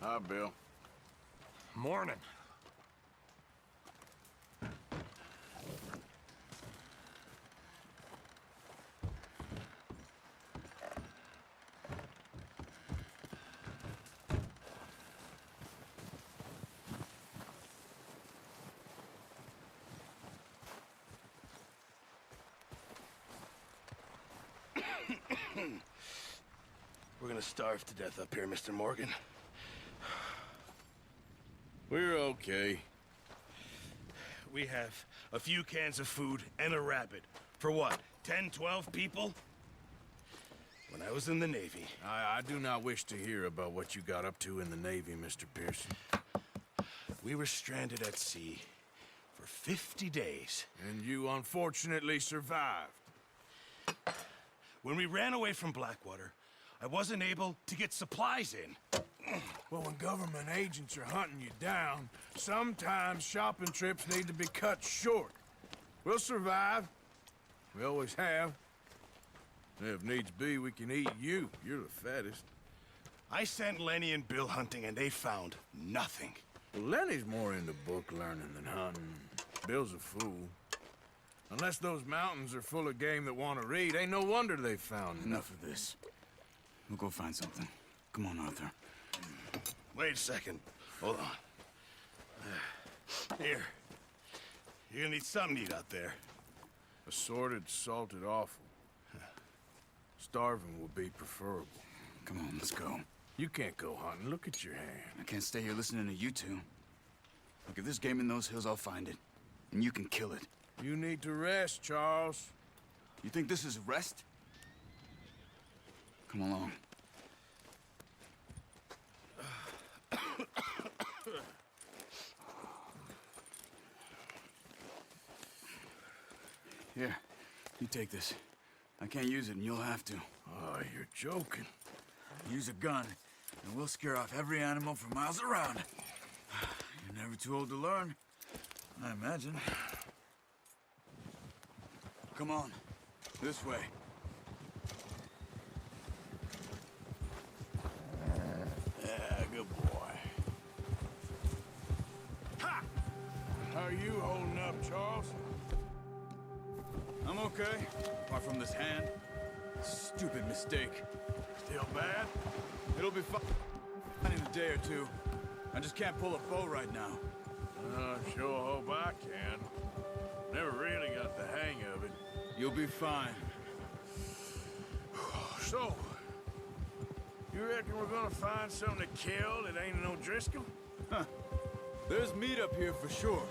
Hi, Bill. Morning. We're gonna starve to death up here, Mr. Morgan. We're okay. We have a few cans of food and a rabbit. For what, 10, 12 people? When I was in the Navy... I do not wish to hear about what you got up to in the Navy, Mr. Pearson. We were stranded at sea for 50 days. And you unfortunately survived. When we ran away from Blackwater, I wasn't able to get supplies in. Well, when government agents are hunting you down, sometimes shopping trips need to be cut short. We'll survive. We always have. If needs be, we can eat you. You're the fattest. I sent Lenny and Bill hunting, and they found nothing. Well, Lenny's more into book learning than hunting. Bill's a fool. Unless those mountains are full of game that want to read, ain't no wonder they found Enough of this. We'll go find something. Come on, Arthur. Wait a second. Hold on. Here. You're gonna need something to eat out there. Assorted, salted offal. Starving will be preferable. Come on, let's go. You can't go hunting. Look at your hand. I can't stay here listening to you two. Look, if there's game in those hills, I'll find it. And you can kill it. You need to rest, Charles. You think this is rest? Come along. Here, you take this. I can't use it, and you'll have to. Oh, you're joking. Use a gun, and we'll scare off every animal for miles around. You're never too old to learn, I imagine. Come on, this way. Yeah, good boy. Ha! How are you holding up, Charles? I'm okay, apart from this hand. Stupid mistake. Still bad? It'll be fine in a day or two. I just can't pull a bow right now. Sure hope I can. Never really got the hang of it. You'll be fine. So, you reckon we're gonna find something to kill that ain't no Driscoll? There's meat up here for sure.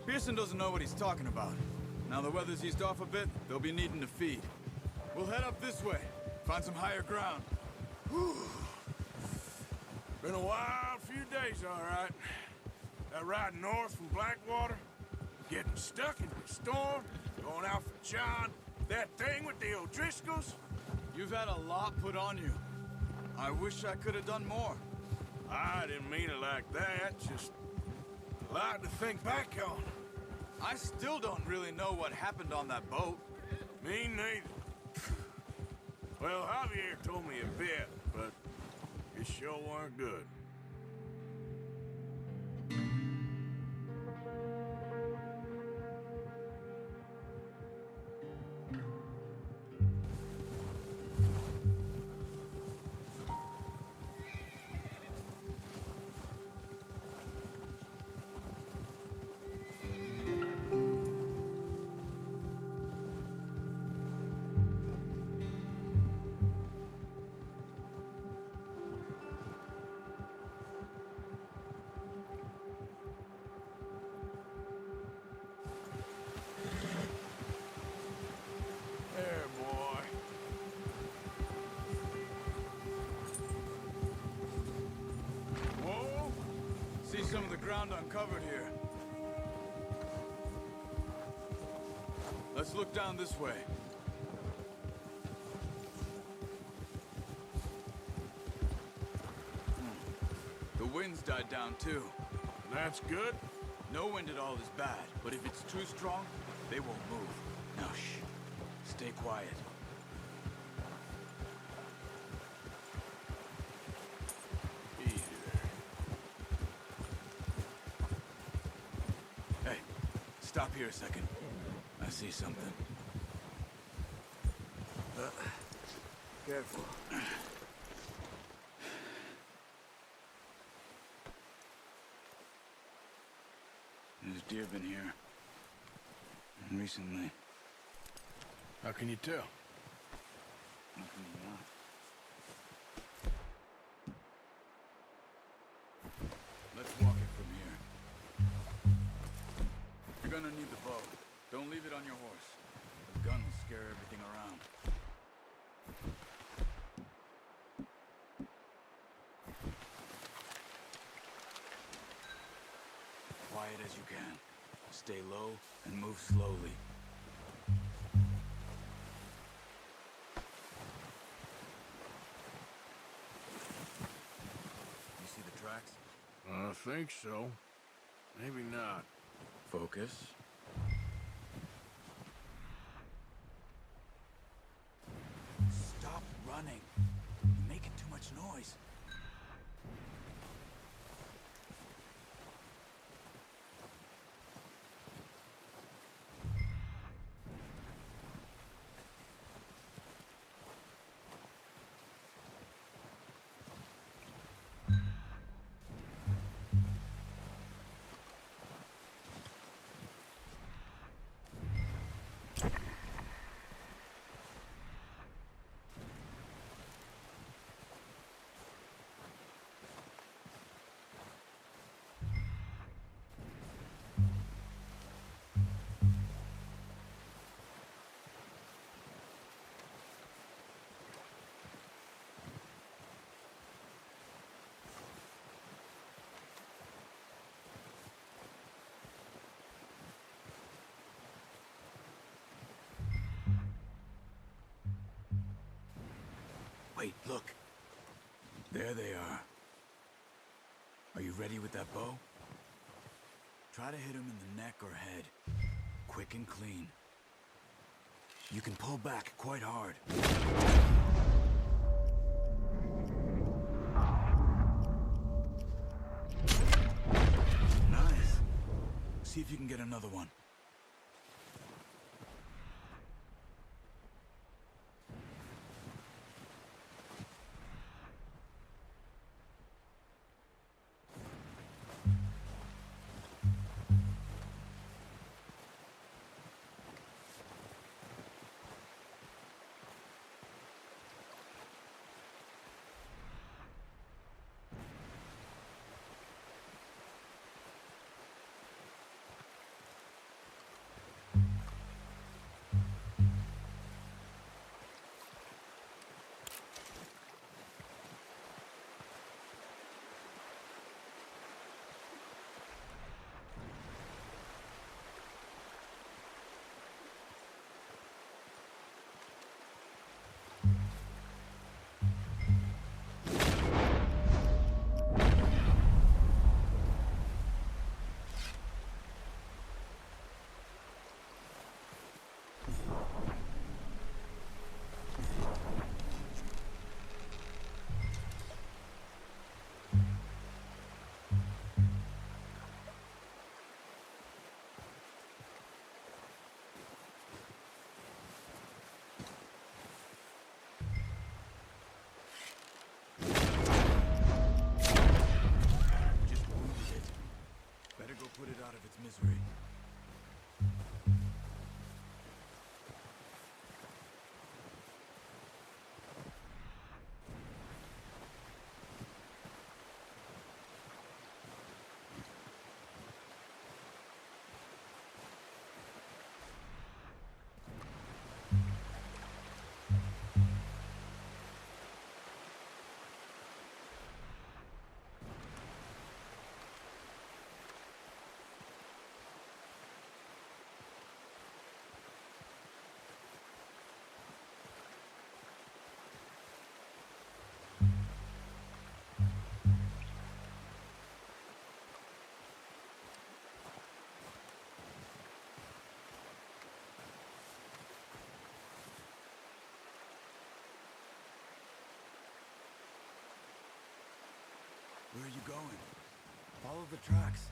Pearson doesn't know what he's talking about. Now the weather's eased off a bit, they'll be needing to feed. We'll head up this way, find some higher ground. Been a wild few days, all right. That ride north from Blackwater, getting stuck in the storm, going out for John, that thing with the O'Driscolls. You've had a lot put on you. I wish I could have done more. I didn't mean it like that, just a lot to think back on. I still don't really know what happened on that boat. Me neither. Well, Javier told me a bit, but it sure weren't good. There, boy. Whoa! See some of the ground uncovered here. Let's look down this way. The wind's died down too. That's good. No wind at all is bad, but if it's too strong, they won't move. Now shh. Stay quiet. Easy there. Stop here a second. I see something. Careful. There's deer been here. Recently. How can you tell? How can you not? Let's walk it from here. You're gonna need the bow. Don't leave it on your horse. The gun will scare everything around. Quiet as you can. Stay low and move slowly. You see the tracks? I think so. Maybe not. Focus. Stop running. You're making too much noise. Wait, look. There they are. Are you ready with that bow? Try to hit him in the neck or head. Quick and clean. You can pull back quite hard. Nice. See if you can get another one. Put it out of its misery. Where are you going? Follow the tracks.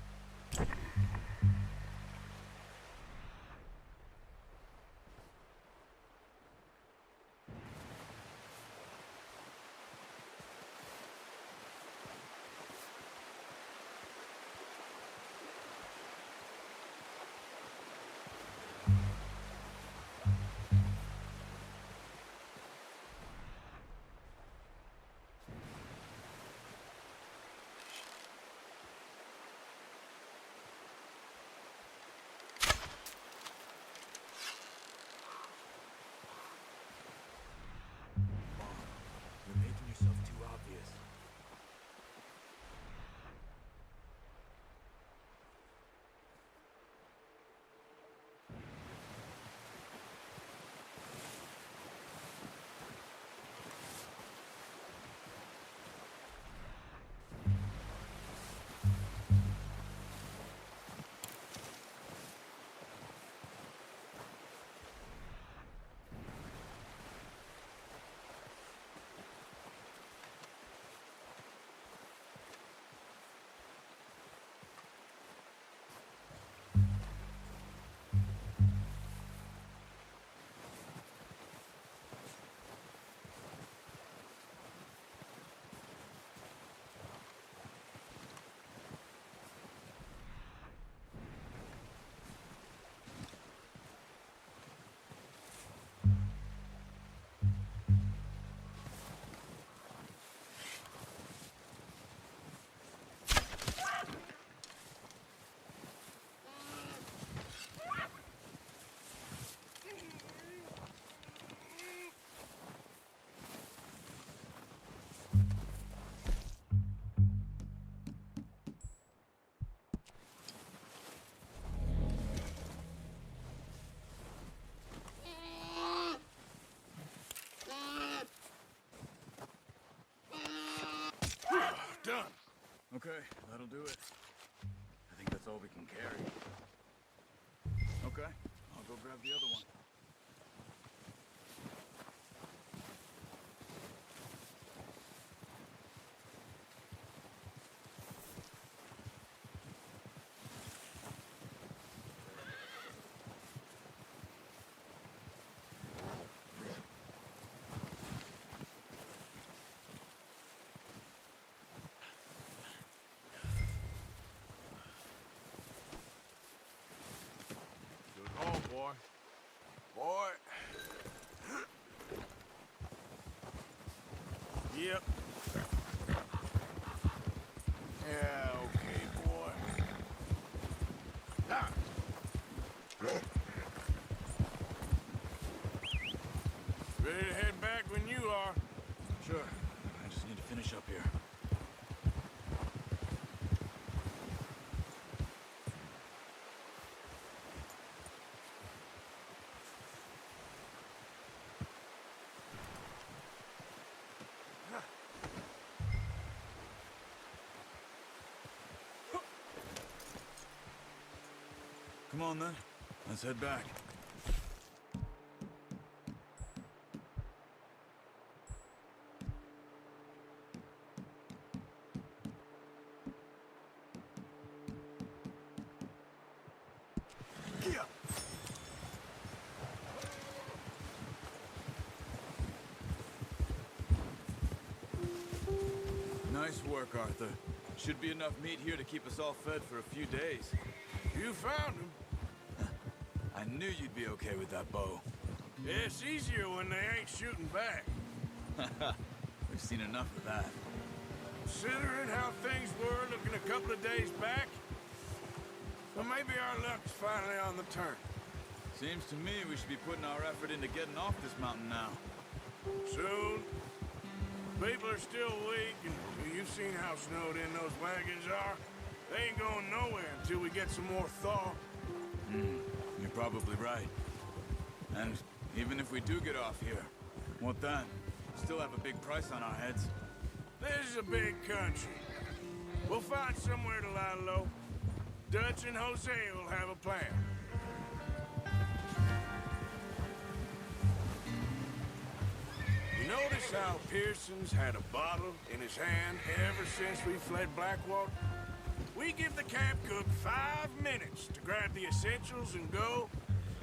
Okay, that'll do it. I think that's all we can carry. Okay, I'll go grab the other one. Good home, boy. Boy. Yep. Yeah, okay, boy. Ah. Ready to head back when you are. Sure. I just need to finish up here. Come on, then. Let's head back. Yeah. Nice work, Arthur. Should be enough meat here to keep us all fed for a few days. You found him. I knew you'd be okay with that bow. It's easier when they ain't shooting back. We've seen enough of that. Considering how things were looking a couple of days back, well, maybe our luck's finally on the turn. Seems to me we should be putting our effort into getting off this mountain now. Soon. People are still weak, and you've seen how snowed in those wagons are. They ain't going nowhere until we get some more thaw. You're probably right. And even if we do get off here, what then? Still have a big price on our heads. This is a big country. We'll find somewhere to lie low. Dutch and Jose will have a plan. You notice how Pearson's had a bottle in his hand ever since we fled Blackwater? We give the camp cook 5 minutes to grab the essentials and go,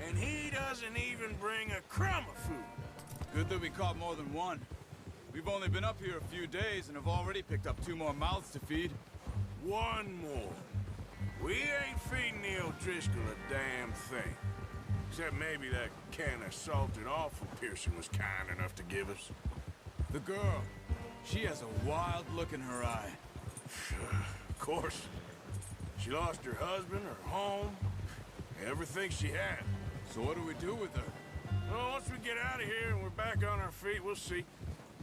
and he doesn't even bring a crumb of food. Good that we caught more than one. We've only been up here a few days and have already picked up 2 more mouths to feed. One more. We ain't feeding the O'Driscoll a damn thing. Except maybe that can of salted offal Pearson was kind enough to give us. The girl, she has a wild look in her eye. Of course. She lost her husband, her home, everything she had. So what do we do with her? Well, once we get out of here and we're back on our feet, we'll see.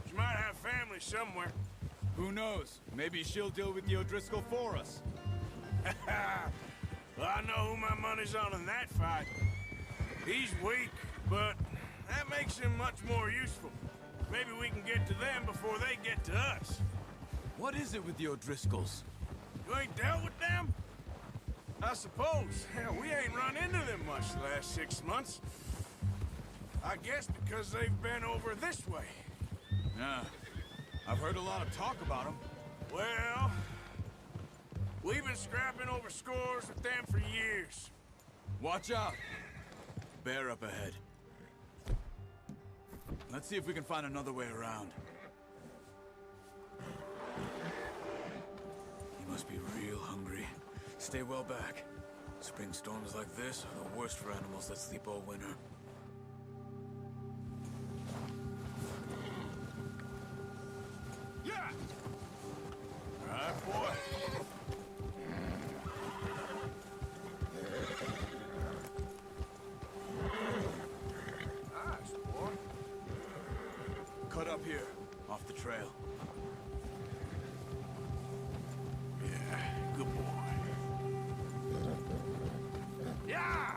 She might have family somewhere. Who knows? Maybe she'll deal with the O'Driscoll for us. Well, I know who my money's on in that fight. He's weak, but that makes him much more useful. Maybe we can get to them before they get to us. What is it with the O'Driscolls? You ain't dealt with them? I suppose. Hell, we ain't run into them much the last 6 months. I guess because they've been over this way. Yeah. I've heard a lot of talk about them. Well, we've been scrapping over scores with them for years. Watch out! Bear up ahead. Let's see if we can find another way around. You must be real hungry. Stay well back. Spring storms like this are the worst for animals that sleep all winter. Yeah! All right, boy. Nice, boy. Cut up here, off the trail. Yeah, good boy. Yeah!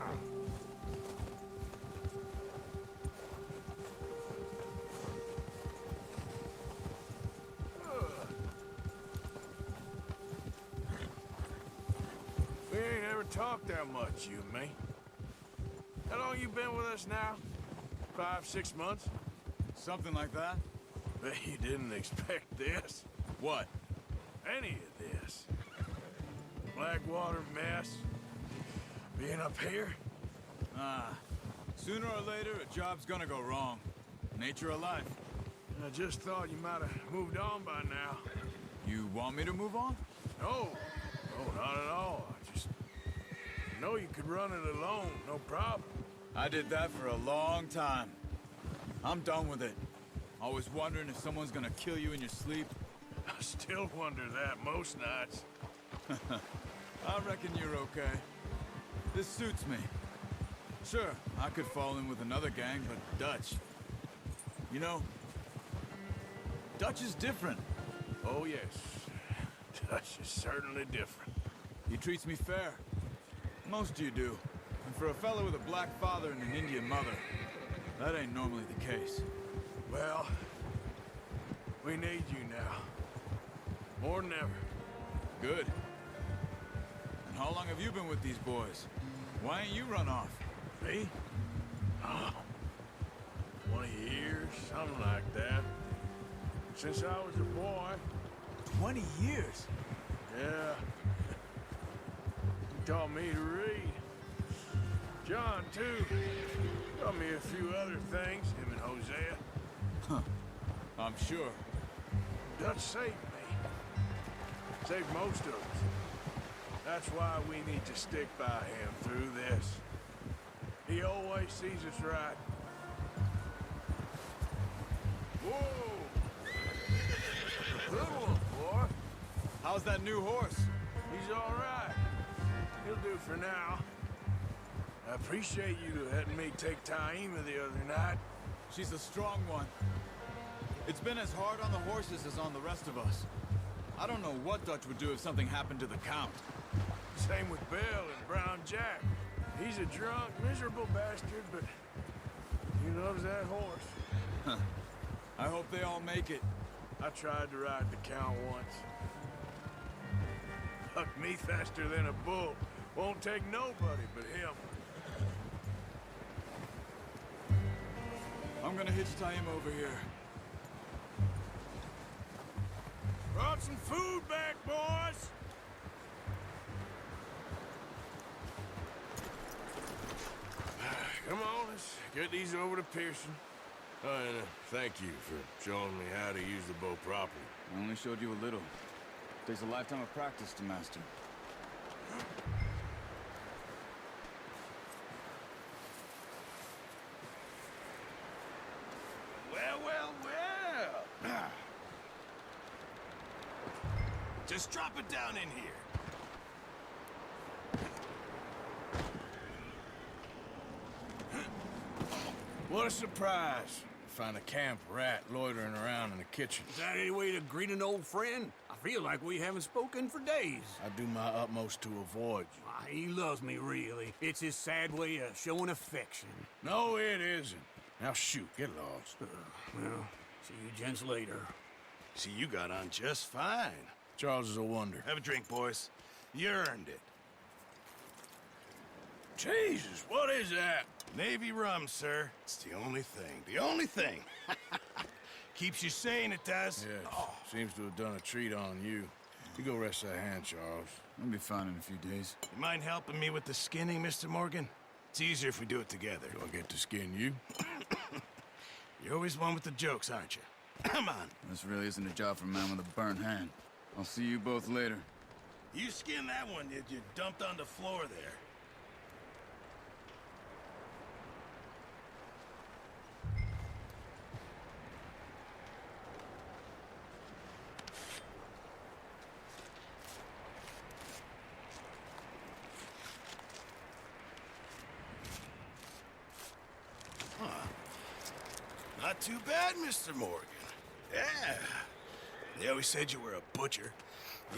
talk that much, you and me. How long you been with us now? 5, 6 months? Something like that? Bet you didn't expect this. What? Any of this. Blackwater mess. Being up here? Sooner or later, a job's gonna go wrong. Nature of life. I just thought you might have moved on by now. You want me to move on? No. No, not at all. I just know you could run it alone, no problem. I did that for a long time. I'm done with it. Always wondering if someone's gonna kill you in your sleep. I still wonder that most nights. I reckon you're okay. This suits me. Sure, I could fall in with another gang, but Dutch... You know, Dutch is different. Oh, yes. Dutch is certainly different. He treats me fair. Most of you do. And for a fellow with a black father and an Indian mother, that ain't normally the case. Well, we need you now. More than ever. Good. And how long have you been with these boys? Why ain't you run off? Me? Oh, 20 years, something like that. Since I was a boy. 20 years? Yeah. He taught me to read. John, too. Taught me a few other things, him and Hosea. Huh. I'm sure. Dutch saved me. Saved most of us. That's why we need to stick by him through this. He always sees us right. Whoa! Good one, boy. How's that new horse? He's all right. He'll do for now. I appreciate you letting me take Taima the other night. She's a strong one. It's been as hard on the horses as on the rest of us. I don't know what Dutch would do if something happened to the Count. Same with Bill and Brown Jack. He's a drunk, miserable bastard, but he loves that horse. I hope they all make it. I tried to ride the Count once. Hucked me faster than a bull. Won't take nobody but him. I'm gonna hitch tie him over here. Brought some food back, boys! Come on, let's get these over to Pearson. Oh, and thank you for showing me how to use the bow properly. I only showed you a little. Takes a lifetime of practice to master. Well, well, well. Just drop it down in here. What a surprise. Find a camp rat loitering around in the kitchen. Is that any way to greet an old friend? I feel like we haven't spoken for days. I do my utmost to avoid you. Ah, he loves me, really. It's his sad way of showing affection. No, it isn't. Now shoot, get lost. Well, see you gents later. See, you got on just fine. Charles is a wonder. Have a drink, boys. You earned it. Jesus, what is that? Navy rum, sir. It's the only thing. The only thing. Keeps you sane, it does. Yes, seems to have done a treat on you. You go rest that hand, Charles. I'll be fine in a few days. You mind helping me with the skinning, Mr. Morgan? It's easier if we do it together. Do I get to skin you? You're always one with the jokes, aren't you? Come on. This really isn't a job for a man with a burnt hand. I'll see you both later. You skinned that one you dumped on the floor there. Not too bad, Mr. Morgan. Yeah. They always said you were a butcher.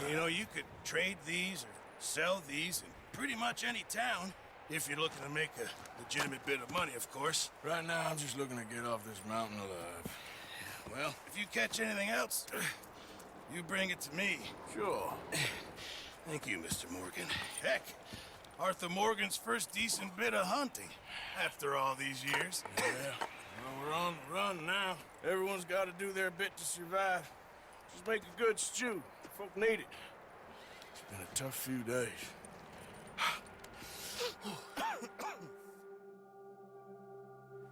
You know, you could trade these or sell these in pretty much any town. If you're looking to make a legitimate bit of money, of course. Right now, I'm just looking to get off this mountain alive. Well, if you catch anything else, you bring it to me. Sure. Thank you, Mr. Morgan. Heck, Arthur Morgan's first decent bit of hunting after all these years. Yeah, well, we're on the run now. Everyone's got to do their bit to survive. Just make a good stew. Folk need it. It's been a tough few days.